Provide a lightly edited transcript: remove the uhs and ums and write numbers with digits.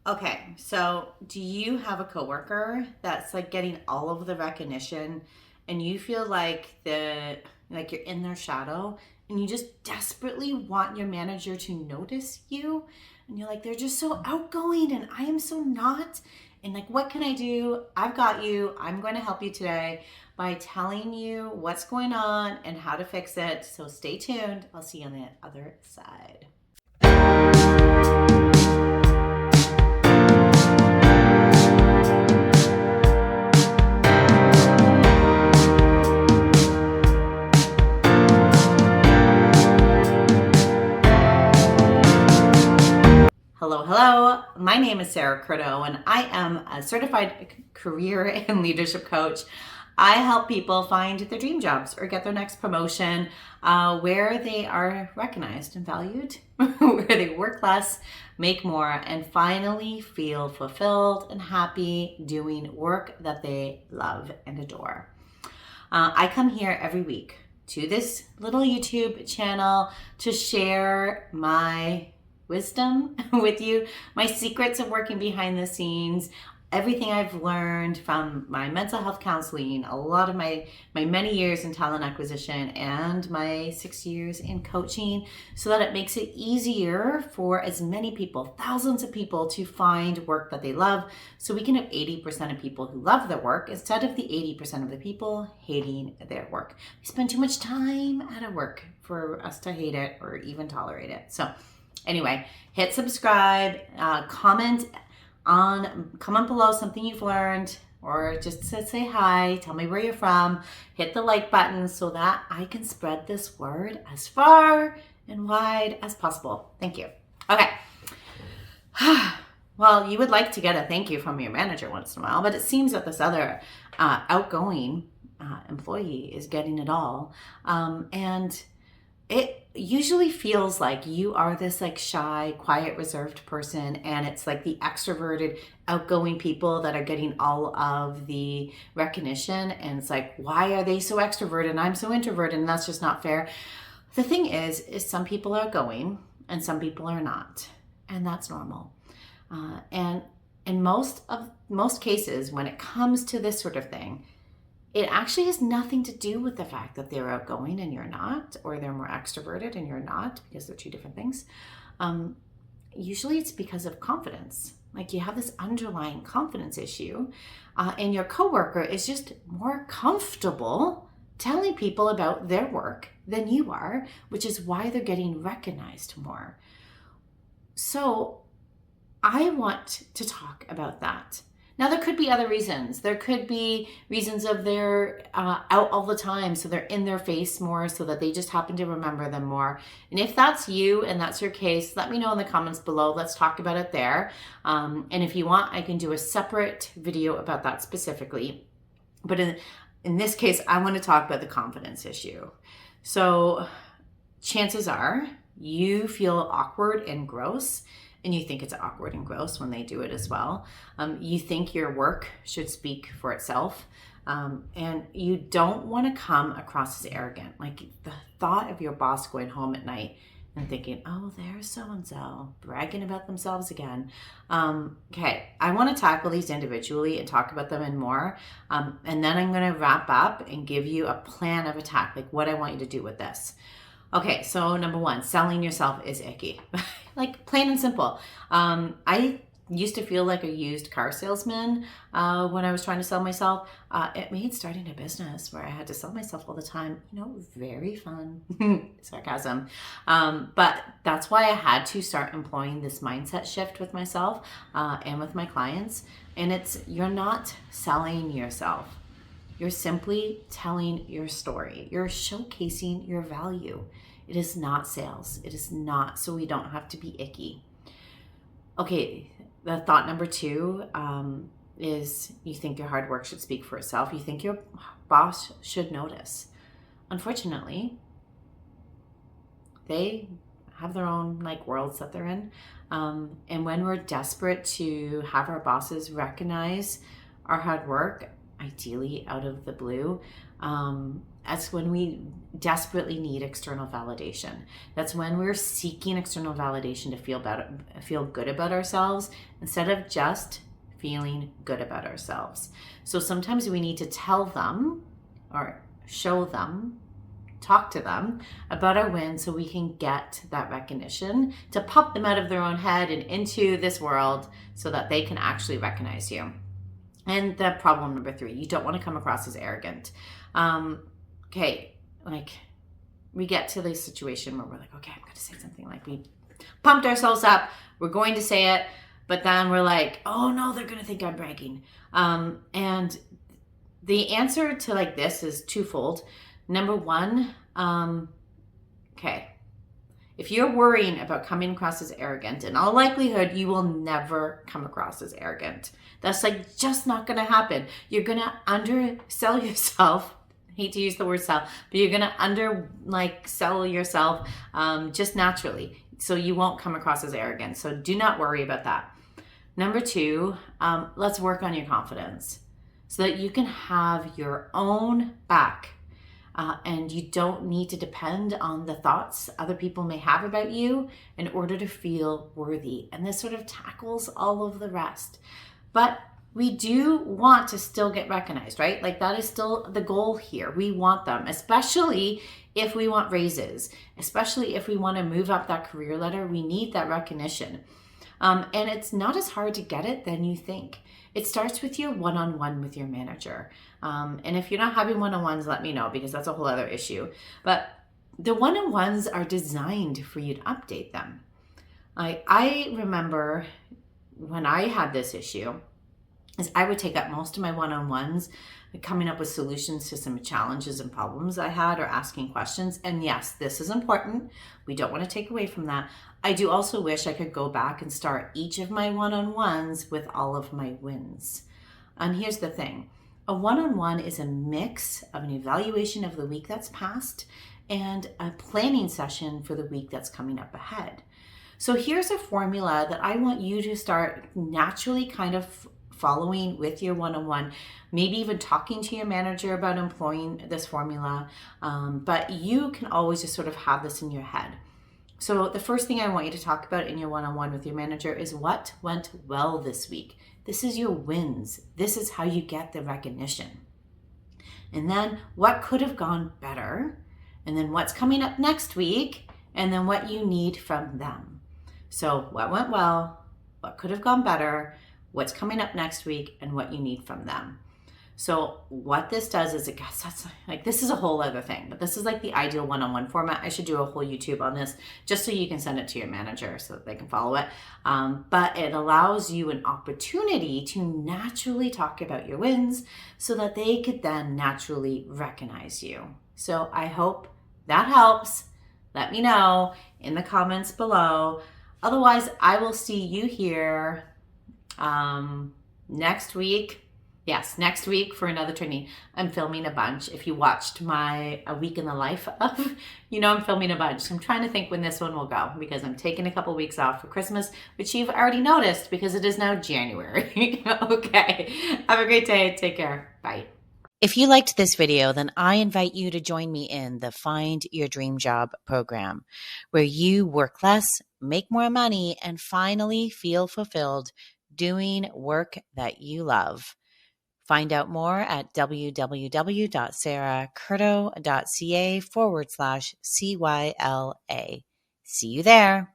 Okay, so do you have a coworker that's like getting all of the recognition and you feel like you're in their shadow and you just desperately want your manager to notice you and you're like they're just so outgoing and I am so not, and like what can I do? I've got you. I'm going to help you today by telling you what's going on and how to fix it. So stay tuned. I'll see you on the other side. Hello, hello. My name is Sarah Curto, and I am a certified career and leadership coach. I help people find their dream jobs or get their next promotion where they are recognized and valued, where they work less, make more, and finally feel fulfilled and happy doing work that they love and adore. I come here every week to this little YouTube channel to share my wisdom with you, my secrets of working behind the scenes, everything I've learned from my mental health counseling, a lot of my many years in talent acquisition, and my 6 years in coaching, so that it makes it easier for as many people, thousands of people, to find work that they love, so we can have 80% of people who love their work instead of the 80% of the people hating their work. We spend too much time at work for us to hate it or even tolerate it. So anyway, hit subscribe, comment below something you've learned, or just say hi, tell me where you're from, hit the like button so that I can spread this word as far and wide as possible. Thank you. Okay. Well, you would like to get a thank you from your manager once in a while, but it seems that this other outgoing employee is getting it all. And it usually feels like you are this like shy, quiet, reserved person, and it's like the extroverted, outgoing people that are getting all of the recognition, and it's like, why are they so extroverted and I'm so introverted, and that's just not fair. The thing is some people are outgoing and some people are not, and that's normal. And in most cases, when it comes to this sort of thing, it actually has nothing to do with the fact that they're outgoing and you're not, or they're more extroverted and you're not, because they're two different things. Usually it's because of confidence. Like you have this underlying confidence issue, and your coworker is just more comfortable telling people about their work than you are, which is why they're getting recognized more. So I want to talk about that. Now, there could be other reasons. There could be reasons of they're out all the time, so they're in their face more, so that they just happen to remember them more. And if that's you and that's your case, let me know in the comments below. Let's talk about it there. And if you want, I can do a separate video about that specifically. But in this case, I want to talk about the confidence issue. So chances are you feel awkward and gross, and you think it's awkward and gross when they do it as well. You think your work should speak for itself. And you don't want to come across as arrogant. Like the thought of your boss going home at night and thinking, oh, there's so-and-so bragging about themselves again. Okay, I want to tackle these individually and talk about them and more. And then I'm going to wrap up and give you a plan of attack, like what I want you to do with this. Okay, so number one, selling yourself is icky. Like plain and simple. I used to feel like a used car salesman when I was trying to sell myself. It made starting a business where I had to sell myself all the time, very fun. Sarcasm. But that's why I had to start employing this mindset shift with myself and with my clients. And you're not selling yourself. You're simply telling your story. You're showcasing your value. It is not sales. It is not, so we don't have to be icky. Okay, the thought number two is you think your hard work should speak for itself. You think your boss should notice. Unfortunately, they have their own worlds that they're in. And when we're desperate to have our bosses recognize our hard work, ideally out of the blue, That's when we desperately need external validation. That's when we're seeking external validation to feel good about ourselves instead of just feeling good about ourselves. So sometimes we need to tell them or show them, talk to them about our wins so we can get that recognition to pop them out of their own head and into this world so that they can actually recognize you. And the problem number 3, you don't want to come across as arrogant. Okay, like we get to this situation where we're like, okay, I'm going to say something, like we pumped ourselves up, we're going to say it, but then we're like, oh no, they're going to think I'm bragging. And the answer to like this is twofold. Number 1, okay, if you're worrying about coming across as arrogant, in all likelihood, you will never come across as arrogant. That's like just not going to happen. You're going to undersell yourself. I hate to use the word sell, but you're going to sell yourself just naturally. So you won't come across as arrogant. So do not worry about that. Number 2, let's work on your confidence so that you can have your own back. And you don't need to depend on the thoughts other people may have about you in order to feel worthy. And this sort of tackles all of the rest. But we do want to still get recognized, right? Like that is still the goal here. We want them, especially if we want raises, especially if we want to move up that career ladder. We need that recognition. And it's not as hard to get it than you think. It starts with your one-on-one with your manager. And if you're not having one-on-ones, let me know, because that's a whole other issue. But the one-on-ones are designed for you to update them. I remember when I had this issue, is I would take up most of my one-on-ones coming up with solutions to some challenges and problems I had, or asking questions. And yes, this is important. We don't want to take away from that. I do also wish I could go back and start each of my one-on-ones with all of my wins. And here's the thing. A one-on-one is a mix of an evaluation of the week that's passed and a planning session for the week that's coming up ahead. So here's a formula that I want you to start naturally kind of following with your one-on-one, maybe even talking to your manager about employing this formula. But you can always just sort of have this in your head. So the first thing I want you to talk about in your one-on-one with your manager is what went well this week. This is your wins. This is how you get the recognition. And then what could have gone better? And then what's coming up next week? And then what you need from them. So what went well? What could have gone better? What's coming up next week, and what you need from them. So what this does is that's like, this is a whole other thing, but this is like the ideal one-on-one format. I should do a whole YouTube on this just so you can send it to your manager so that they can follow it. But it allows you an opportunity to naturally talk about your wins so that they could then naturally recognize you. So I hope that helps. Let me know in the comments below. Otherwise, I will see you here next week. Yes, next week for another training. I'm filming a bunch. If you watched my A Week in the Life of, I'm filming a bunch. I'm trying to think when this one will go because I'm taking a couple weeks off for Christmas, which you've already noticed because it is now January. Okay. Have a great day. Take care. Bye. If you liked this video, then I invite you to join me in the Find Your Dream Job program, where you work less, make more money, and finally feel fulfilled doing work that you love. Find out more at www.sarahcurto.ca/CYLA. See you there.